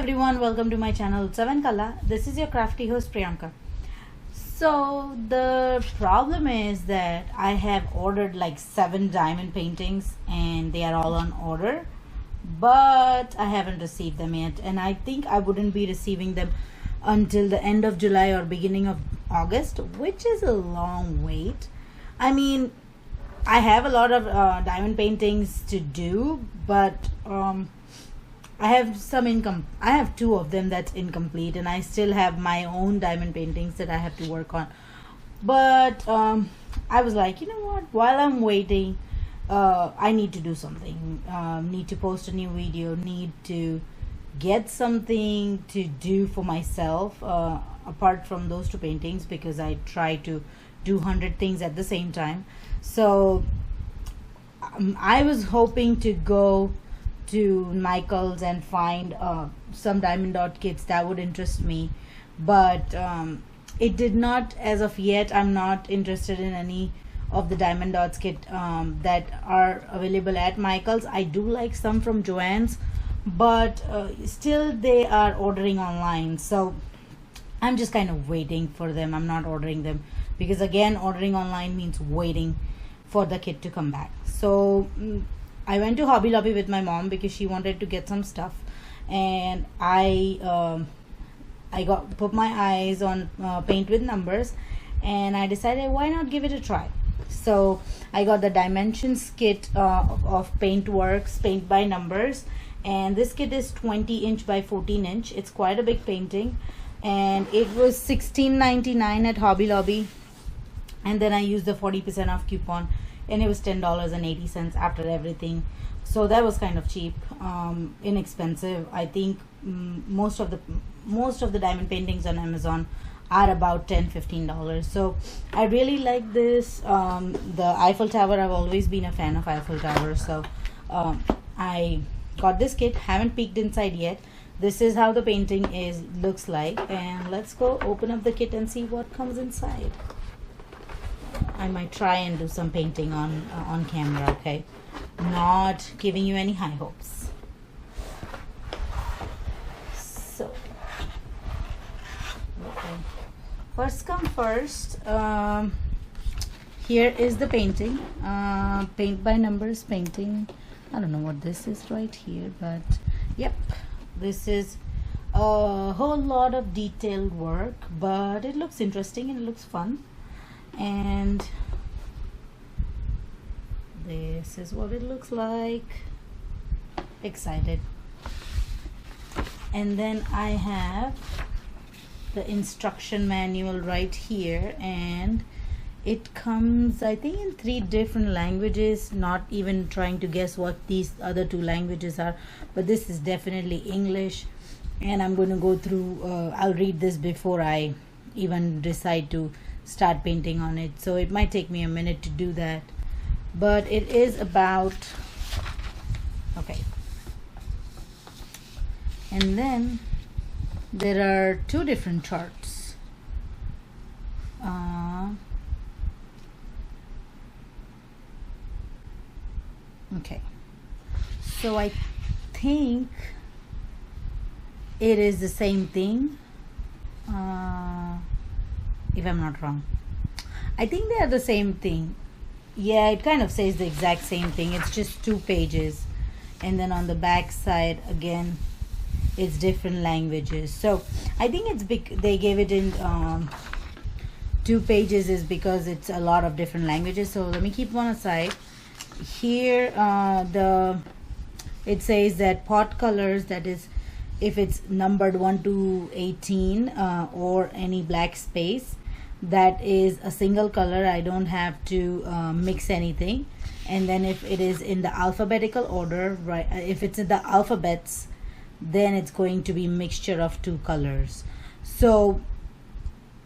everyone, welcome to my channel Seven Kala. This is your crafty host Priyanka. So the problem is that I have ordered like 7 diamond paintings and they are all on order, but I haven't received them yet, and I think I wouldn't be receiving them until the end of July or beginning of August, which is a long wait. I mean, I have a lot of diamond paintings to do, but I have some income. I have 2 of them that's incomplete, and I still have my own diamond paintings that I have to work on. But I was like, you know what? While I'm waiting, I need to do something. Need to post a new video. Need to get something to do for myself apart from those 2 paintings, because I try to do 100 things at the same time. So I was hoping to go to Michael's and find some diamond dot kits that would interest me, but it did not as of yet. I'm not interested in any of the diamond dots kit that are available at Michael's. I do like some from Joann's, but still they are ordering online, so I'm just kind of waiting for them. I'm not ordering them because, again, ordering online means waiting for the kit to come back. So I went to Hobby Lobby with my mom because she wanted to get some stuff, and I put my eyes on paint with numbers, and I decided why not give it a try. So I got the dimensions kit of Paintworks Paint by Numbers, and this kit is 20 inch by 14 inch. It's quite a big painting, and it was $16.99 at Hobby Lobby, and then I used the 40% off coupon, and it was $10.80 after everything. So that was kind of cheap, inexpensive. I think most of the diamond paintings on Amazon are about $10-15. So I really like this. The Eiffel Tower, I've always been a fan of Eiffel Tower, so I got this kit. Haven't peeked inside yet. This is how the painting looks like, and let's go open up the kit and see what comes inside. I might try and do some painting on camera, okay? Not giving you any high hopes. So, okay. First come first, here is the painting. Paint by Numbers painting. I don't know what this is right here, but yep, this is a whole lot of detailed work, but it looks interesting and it looks fun. And this is what it looks like. Excited. And then I have the instruction manual right here, and it comes, I think, in 3 different languages. Not even trying to guess what these other 2 languages are, but this is definitely English, and I'm going to go through I'll read this before I even decide to start painting on it, so it might take me a minute to do that. But it is about, okay, and then there are 2 different charts. Okay, so I think it is the same thing, if I'm not wrong. I think they are the same thing. Yeah, it kind of says the exact same thing. It's just 2 pages, and then on the back side again it's different languages. So I think it's big. They gave it in 2 pages is because it's a lot of different languages. So let me keep one aside. Here it says that pot colors, that is if it's numbered 1 to 18 or any black space, that is a single color. I don't have to mix anything. And then if it is in the alphabetical order, right, if it's in the alphabets, then it's going to be mixture of 2 colors. So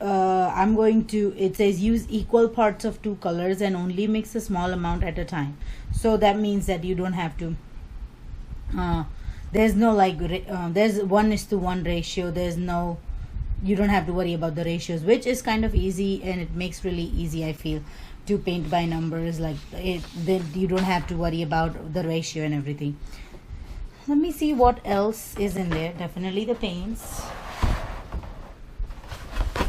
I'm going to, it says use equal parts of 2 colors and only mix a small amount at a time. So that means that you don't have to there's no like there's 1:1 ratio. There's no, you don't have to worry about the ratios, which is kind of easy, and it makes really easy, I feel, to paint by numbers. Like it, then you don't have to worry about the ratio and everything. let me see what else is in there. Definitely the paints. Let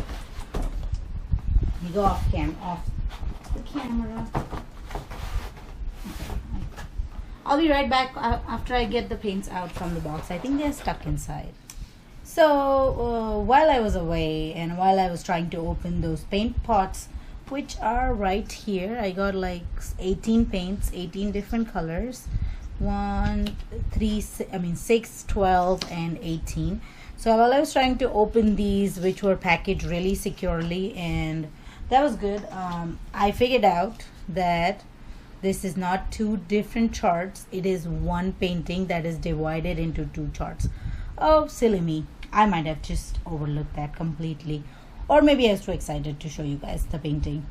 me go off the camera. Okay. I'll be right back after I get the paints out from the box. I think they're stuck inside. So while I was away and while I was trying to open those paint pots, which are right here, I got like 18 paints, 18 different colors. 6, 12 and 18. So while I was trying to open these, which were packaged really securely, and that was good, I figured out that this is not 2 different charts. It is one painting that is divided into 2 charts. Oh, silly me. I might have just overlooked that completely, or maybe I was too excited to show you guys the painting.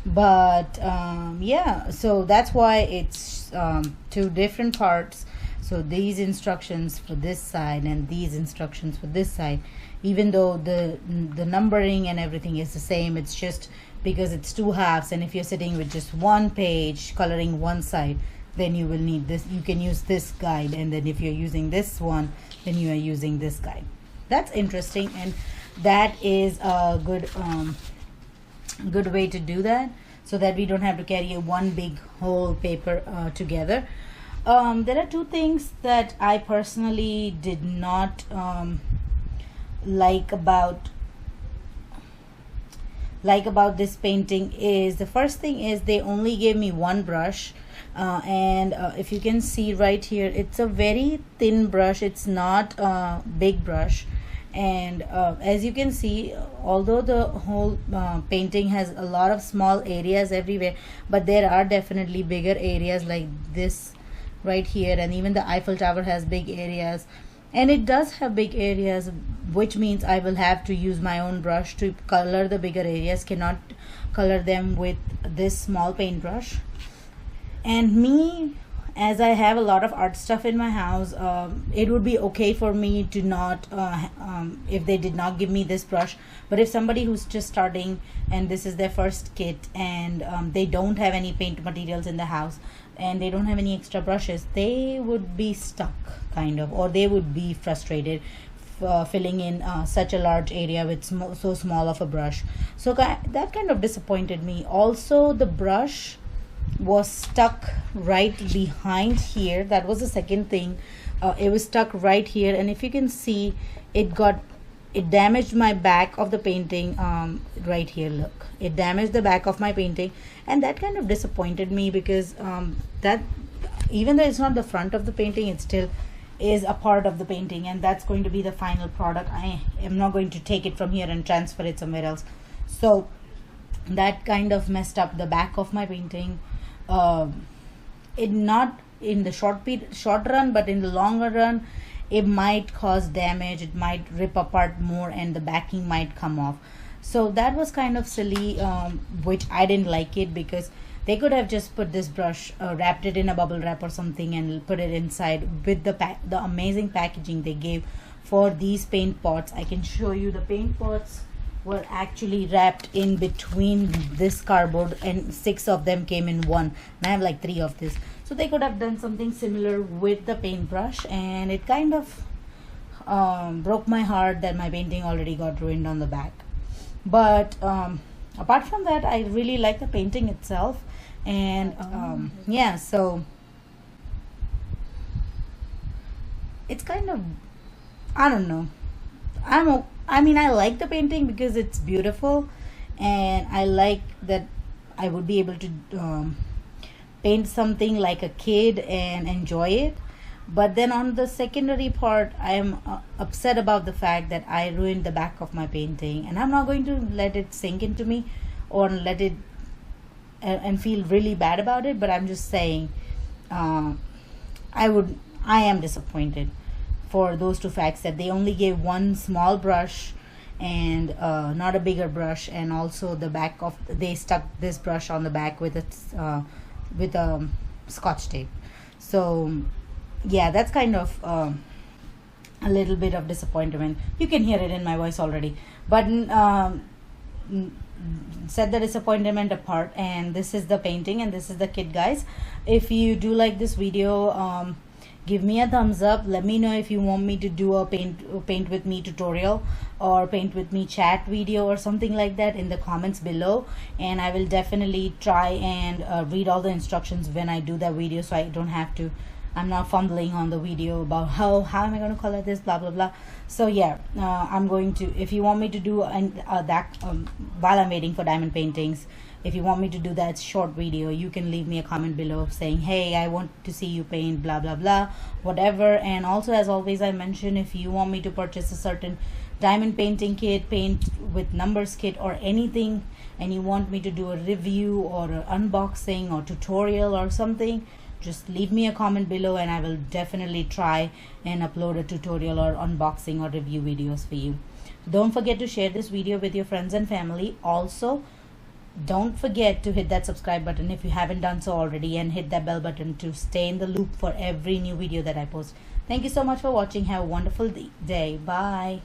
But yeah, so that's why it's 2 different parts. So these instructions for this side and these instructions for this side, even though the numbering and everything is the same, it's just because it's 2 halves, and if you're sitting with just one page coloring one side, then you will need this. You can use this guide, and then if you're using this one, then you are using this guide. That's interesting, and that is a good way to do that, so that we don't have to carry one big whole paper together. There are 2 things that I personally did not like about this painting. Is the first thing is they only gave me 1 brush, and if you can see right here, it's a very thin brush. It's not a big brush. And as you can see, although the whole painting has a lot of small areas everywhere, but there are definitely bigger areas like this right here, and even the Eiffel Tower has big areas, and it does have big areas, which means I will have to use my own brush to color the bigger areas. Cannot color them with this small paintbrush. And me, as I have a lot of art stuff in my house, it would be okay for me to not if they did not give me this brush. But if somebody who's just starting and this is their first kit, and they don't have any paint materials in the house, and they don't have any extra brushes, they would be stuck kind of, or they would be frustrated filling in such a large area with so small of a brush. So that kind of disappointed me. Also, the brush was stuck right behind here. That was the second thing. It was stuck right here, and if you can see, it damaged my back of the painting. Right here, look, it damaged the back of my painting, and that kind of disappointed me, because that, even though it's not the front of the painting, it still is a part of the painting, and that's going to be the final product. I am not going to take it from here and transfer it somewhere else. So that kind of messed up the back of my painting. It not in the short run, but in the longer run, it might cause damage. It might rip apart more, and the backing might come off. So that was kind of silly, which I didn't like it, because they could have just put this brush, wrapped it in a bubble wrap or something, and put it inside with the amazing packaging they gave for these paint pots. I can show you the paint pots were actually wrapped in between this cardboard, and 6 of them came in one, and I have like 3 of this. So they could have done something similar with the paintbrush, and it kind of broke my heart that my painting already got ruined on the back. But apart from that, I really like the painting itself, and yeah, so it's kind of, I don't know, I mean, I like the painting because it's beautiful, and I like that I would be able to paint something like a kid and enjoy it. But then on the secondary part, I am upset about the fact that I ruined the back of my painting, and I'm not going to let it sink into me or let it and feel really bad about it. But I'm just saying, I am disappointed for those 2 facts, that they only gave 1 small brush and not a bigger brush, and also the back of, they stuck this brush on the back with a scotch tape. So yeah, that's kind of a little bit of disappointment. You can hear it in my voice already, but set the disappointment apart, and this is the painting and this is the kit, guys. If you do like this video, Give me a thumbs up. Let me know if you want me to do a paint with me tutorial or paint with me chat video or something like that in the comments below, and I will definitely try and read all the instructions when I do that video, so I don't have to, I'm not fumbling on the video about how am I going to color this, blah blah blah. So yeah, I'm going to, if you want me to do that while I'm waiting for diamond paintings, if you want me to do that short video, you can leave me a comment below saying, hey, I want to see you paint blah blah blah, whatever. And also, as always, I mention, if you want me to purchase a certain diamond painting kit, paint with numbers kit, or anything, and you want me to do a review or an unboxing or tutorial or something, just leave me a comment below and I will definitely try and upload a tutorial or unboxing or review videos for you. Don't forget to share this video with your friends and family. Also, don't forget to hit that subscribe button if you haven't done so already, and hit that bell button to stay in the loop for every new video that I post. Thank you so much for watching. Have a wonderful day. Bye.